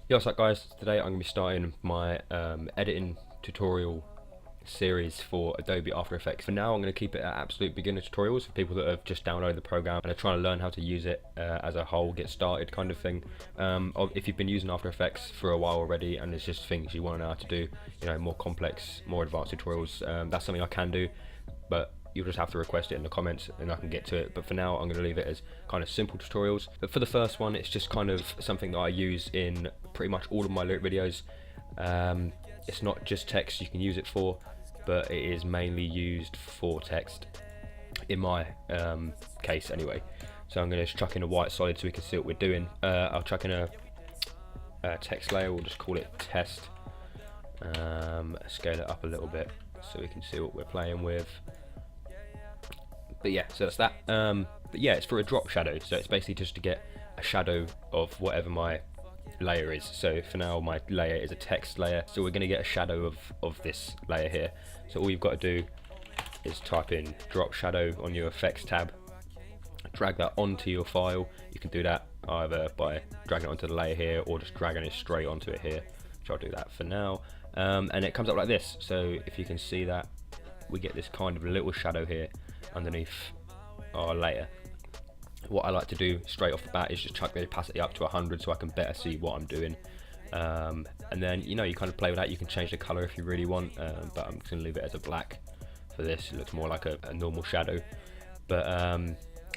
Yo, what's up guys? Today I'm going to be starting my editing tutorial series for Adobe After Effects. For now I'm going to keep it at absolute beginner tutorials for people that have just downloaded the program and are trying to learn how to use it as a whole, get started kind of thing. If you've been using After Effects for a while already and there's just things you want to know how to do, you know, more complex, more advanced tutorials, that's something I can do, but you'll just have to request it in the comments and I can get to it. But for now I'm going to leave it as kind of simple tutorials. But for the first one, it's just kind of something that I use in pretty much all of my lyric videos. It's not just text you can use it for, but it is mainly used for text in my case anyway. So I'm going to just chuck in a white solid so we can see what we're doing. I'll chuck in a text layer, we'll just call it test. Scale it up a little bit so we can see what we're playing with. But yeah, so that's that. But yeah, it's for a drop shadow, so it's basically just to get a shadow of whatever my layer is. So for now my layer is a text layer, so we're going to get a shadow of this layer here. So all you've got to do is type in drop shadow on your effects tab, drag that onto your file. You can do that either by dragging it onto the layer here or just dragging it straight onto it here, which I'll do that for now. And it comes up like this. So if you can see that, we get this kind of little shadow here underneath our layer. What I like to do straight off the bat is just chuck the opacity up to 100 so I can better see what I'm doing. And then, you know, you kind of play with that. You can change the color if you really want, but I'm just going to leave it as a black for this. It looks more like a normal shadow. But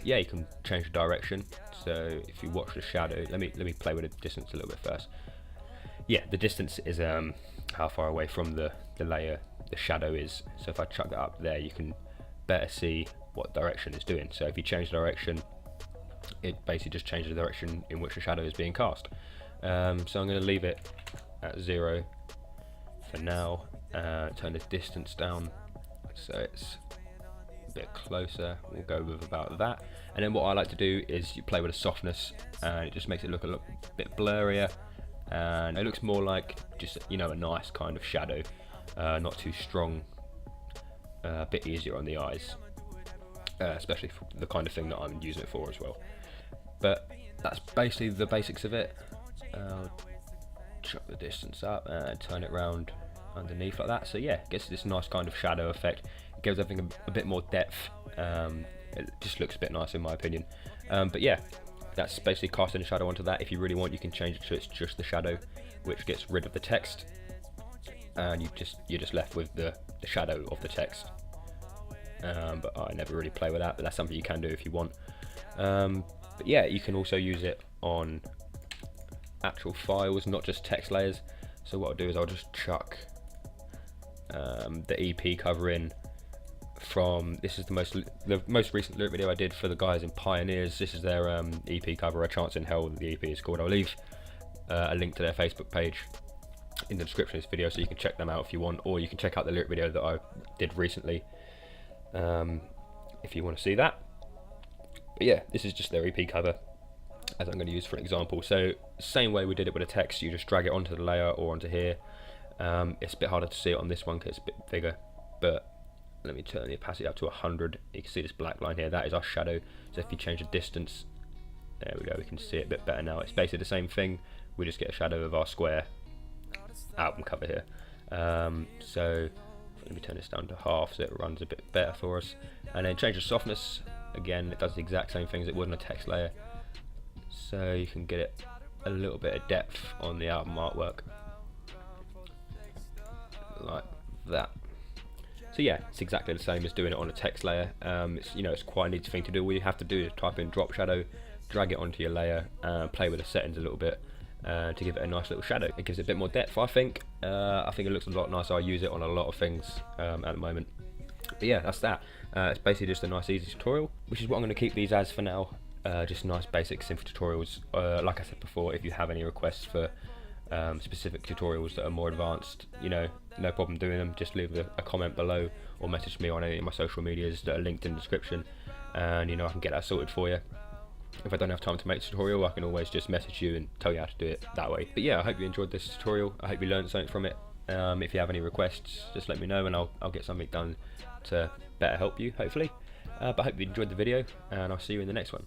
yeah, you can change the direction. So if you watch the shadow, let me play with the distance a little bit first. Yeah, the distance is how far away from the layer the shadow is. So if I chuck that up there, you can better see what direction it's doing. So if you change the direction, it basically just changes the direction in which the shadow is being cast. So I'm going to leave it at 0 for now. Turn the distance down so it's a bit closer. We'll go with about that. And then what I like to do is you play with the softness, and it just makes it look a bit blurrier, and it looks more like just, you know, a nice kind of shadow, not too strong, a bit easier on the eyes, especially for the kind of thing that I'm using it for as well. But that's basically the basics of it. Chuck the distance up and turn it round underneath like that. So yeah, it gets this nice kind of shadow effect. It gives everything a bit more depth. It just looks a bit nice in my opinion. But yeah, that's basically casting a shadow onto that. If you really want, you can change it so it's just the shadow, which gets rid of the text, and you're just left with the shadow of the text. But I never really play with that, but that's something you can do if you want. But yeah, you can also use it on actual files, not just text layers. So what I'll do is I'll just chuck the EP cover in from, this is the most recent lyric video I did for the guys in Pioneers. This is their EP cover, A Chance in Hell, the EP is called. I'll leave a link to their Facebook page in the description of this video so you can check them out if you want, or you can check out the lyric video that I did recently if you want to see that. But yeah, this is just their EP cover as I'm going to use for an example. So same way we did it with a text, you just drag it onto the layer or onto here. It's a bit harder to see it on this one because it's a bit bigger, but let me turn the opacity up to 100. You can see this black line here, that is our shadow. So if you change the distance, there we go, we can see it a bit better now. It's basically the same thing, we just get a shadow of our square album cover here. So let me turn this down to half so it runs a bit better for us. And then change the softness. Again, it does the exact same thing as it would in a text layer. So you can get it a little bit of depth on the album artwork. Like that. So yeah, it's exactly the same as doing it on a text layer. It's, you know, it's quite an easy thing to do. All you have to do is type in drop shadow, drag it onto your layer, play with the settings a little bit to give it a nice little shadow. It gives it a bit more depth, I think. I think it looks a lot nicer. I use it on a lot of things at the moment. But yeah, that's that. It's basically just a nice easy tutorial, which is what I'm going to keep these as for now. Just nice basic simple tutorials. Like I said before, if you have any requests for specific tutorials that are more advanced, you know, no problem doing them. Just leave a comment below or message me on any of my social medias that are linked in the description, and you know, I can get that sorted for you. If I don't have time to make a tutorial, I can always just message you and tell you how to do it that way. But yeah, I hope you enjoyed this tutorial. I hope you learned something from it. If you have any requests, just let me know and I'll get something done to better help you, hopefully. But I hope you enjoyed the video, and I'll see you in the next one.